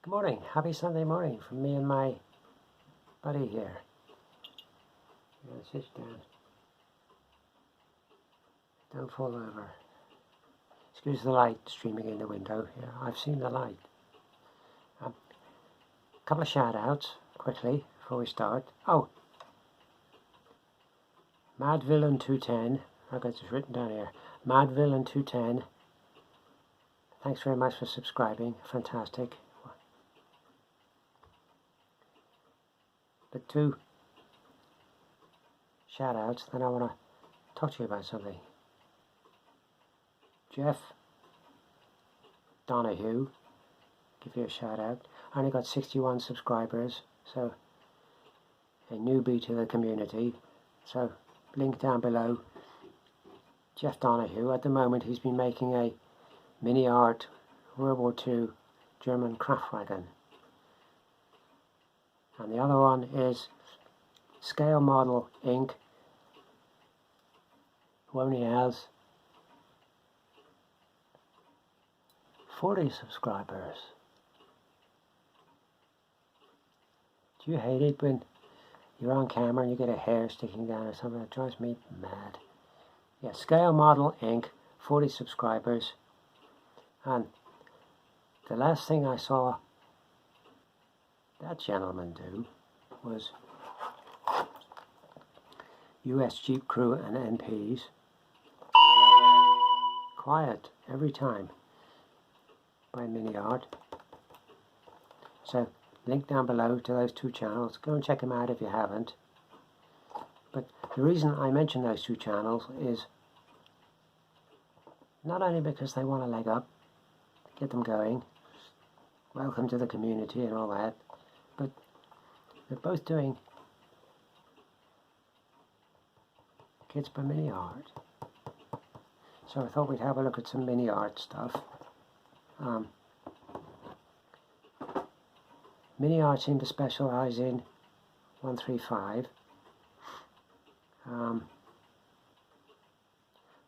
Good morning, happy Sunday morning from me and my buddy here. Sit down. Don't fall over. Excuse the light streaming in the window here. I've seen the light. A couple of shout outs quickly before we start. Oh, Mad Villain 210. I've got this written down here. Mad Villain 210. Thanks very much for subscribing. Fantastic. But two shout outs, then I want to talk to you about something. Jeff Donahue, give you a shout out. I only got 61 subscribers, so a newbie to the community. So link down below. Jeff Donahue, at the moment he's been making a Miniart World War II German Kraftwagen. And the other one is Scale Model Inc., who only has 40 subscribers. Do you hate it when you're on camera and you get a hair sticking down or something? It drives me mad. Yeah, Scale Model Inc., 40 subscribers. And the last thing I saw that gentleman do was US Jeep crew and MPs. Quiet every time by Miniart. So link down below to those two channels. Go and check them out if you haven't. But the reason I mention those two channels is not only because they want a leg up, get them going, welcome to the community and all that, but they're both doing Kids by Miniart. So I thought we'd have a look at some Miniart stuff. Miniart seem to specialize in 135.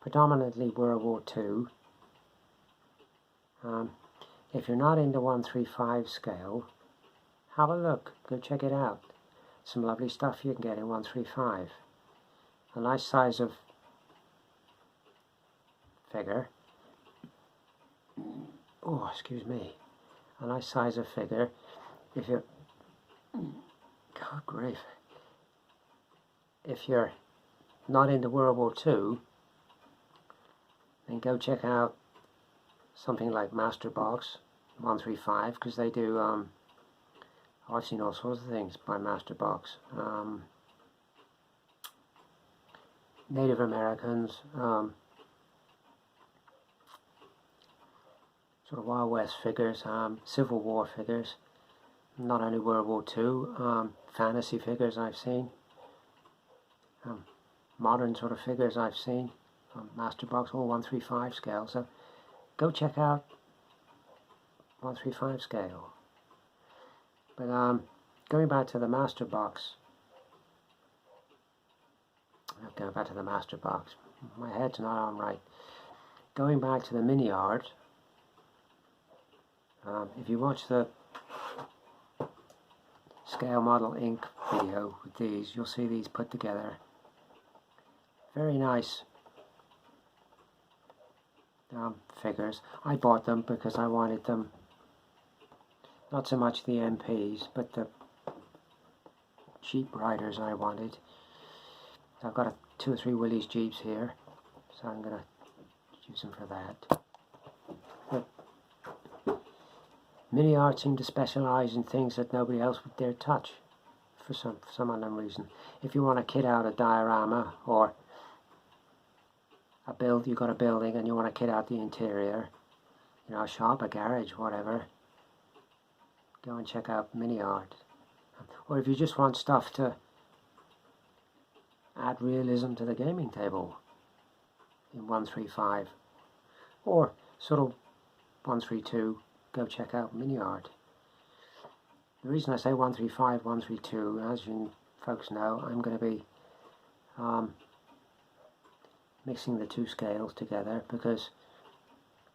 Predominantly World War II. If you're not into 135 scale, have a look, go check it out. Some lovely stuff you can get in 135. A nice size of figure. Oh, excuse me. A nice size of figure. If you're, God grief. If you're not into World War II, then go check out something like Master Box 135, because they do, I've seen all sorts of things by Master Box. Native Americans, sort of Wild West figures, Civil War figures, not only World War II, fantasy figures I've seen, modern sort of figures I've seen, Master Box, all 135 scale, so go check out 135 scale. But going back to the Master Box, my head's not on right. Going back to the Miniart, if you watch the Scale Model Inc. video with these, you'll see these put together. Very nice figures. I bought them because I wanted them, not so much the MPs, but the Jeep riders I wanted. I've got 2 or 3 Willys Jeeps here, so I'm going to use them for that. But Miniart seem to specialize in things that nobody else would dare touch, for some unknown reason. If you want to kit out a diorama, or you've got a building and you want to kit out the interior, you know, a shop, a garage, whatever, go and check out Miniart. Or if you just want stuff to add realism to the gaming table in 135 or sort of 132, go check out Miniart. The reason I say 135, 132, as you folks know, I'm going to be mixing the two scales together, because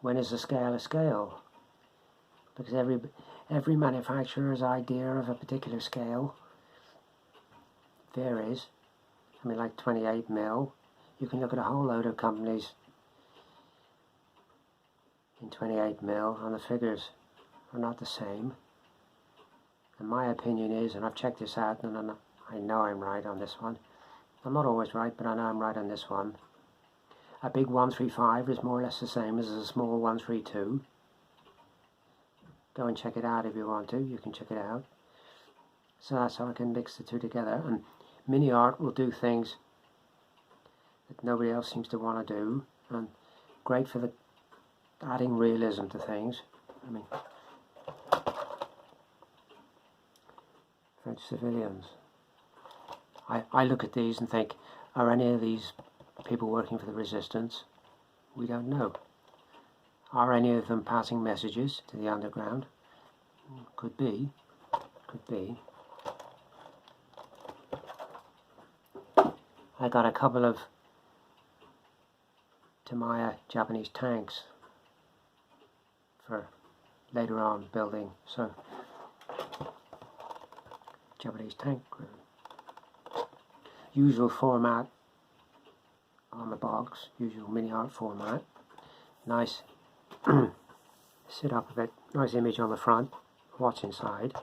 when is a scale a scale? because every manufacturer's idea of a particular scale varies. I mean, like 28mm, you can look at a whole load of companies in 28mm, and the figures are not the same. And my opinion is, and I've checked this out, and I know I'm right on this one. I'm not always right, but I know I'm right on this one. A big 135 is more or less the same as a small 132. Go and check it out if you want to. You can check it out. So that's how I can mix the two together. And Miniart will do things that nobody else seems to want to do, and great for the adding realism to things. I mean, French civilians. I look at these and think, are any of these people working for the resistance? We don't know. Are any of them passing messages to the underground? Could be. Could be. I got a couple of Tamaya Japanese tanks for later on building. So, Japanese tank crew. Usual format on the box, usual Miniart format. Nice, sit up a bit, nice image on the front, what's inside.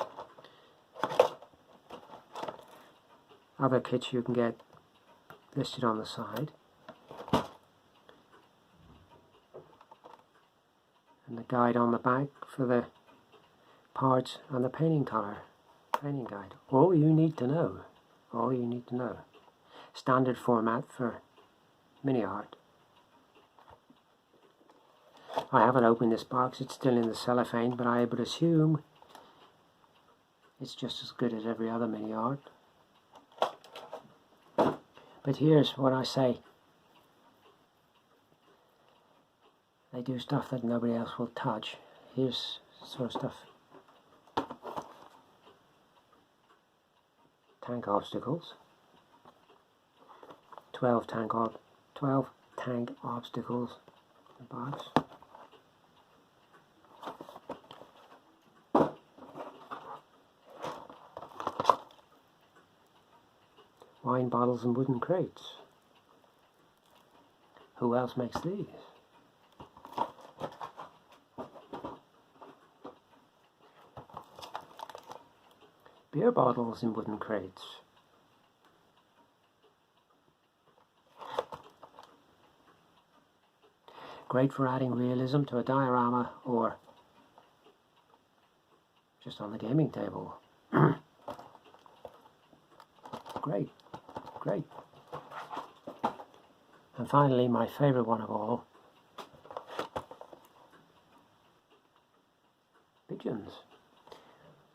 Other kits you can get listed on the side. And the guide on the back for the parts and the painting colour, painting guide. All you need to know, all you need to know. Standard format for Miniart. I haven't opened this box, it's still in the cellophane, but I would assume it's just as good as every other Miniart. But here's what I say. They do stuff that nobody else will touch. Here's sort of stuff. Tank obstacles. 12 tank obstacles in the box. Wine bottles and wooden crates. Who else makes these? Beer bottles in wooden crates. Great for adding realism to a diorama or just on the gaming table. Great, great. And finally, my favourite one of all, pigeons.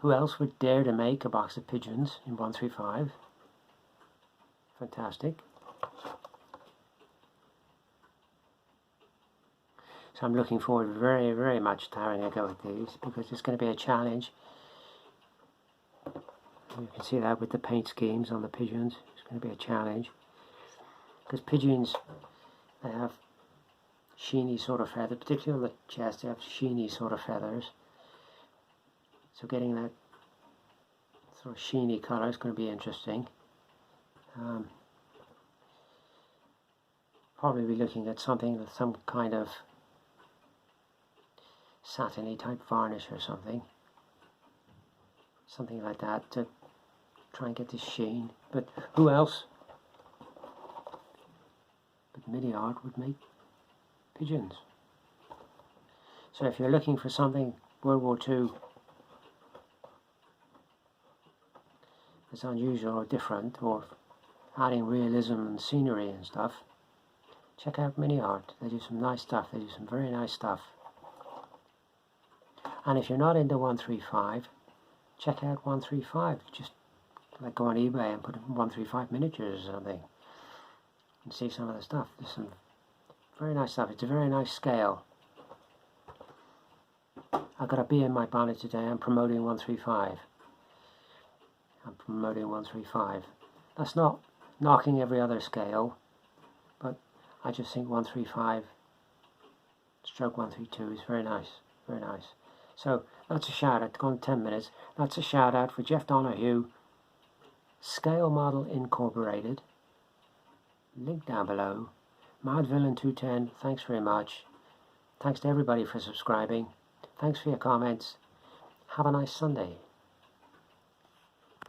Who else would dare to make a box of pigeons in 135? Fantastic. So I'm looking forward very, very much to having a go at these, because it's going to be a challenge. You can see that with the paint schemes on the pigeons. It's going to be a challenge. Because pigeons, they have sheeny sort of feathers, particularly on the chest, they have sheeny sort of feathers. So getting that sort of sheeny colour is going to be interesting. Probably be looking at something with some kind of satiny type varnish or something. Something like that to try and get this sheen. But who else but Miniart would make pigeons? So if you're looking for something World War II that's unusual or different, or adding realism and scenery and stuff, check out Miniart. They do some nice stuff. They do some very nice stuff. And if you're not into 135, check out 135. Just like go on eBay and put 135 miniatures or something and see some of the stuff. There's some very nice stuff. It's a very nice scale. I've got a bee in my bonnet today. I'm promoting 135. I'm promoting 135. That's not knocking every other scale, but I just think 135 stroke 132 is very nice. Very nice. So that's a shout out, gone 10 minutes. That's a shout out for Jeff Donahue, Scale Model Incorporated. Link down below. MadVillain210, thanks very much. Thanks to everybody for subscribing. Thanks for your comments. Have a nice Sunday.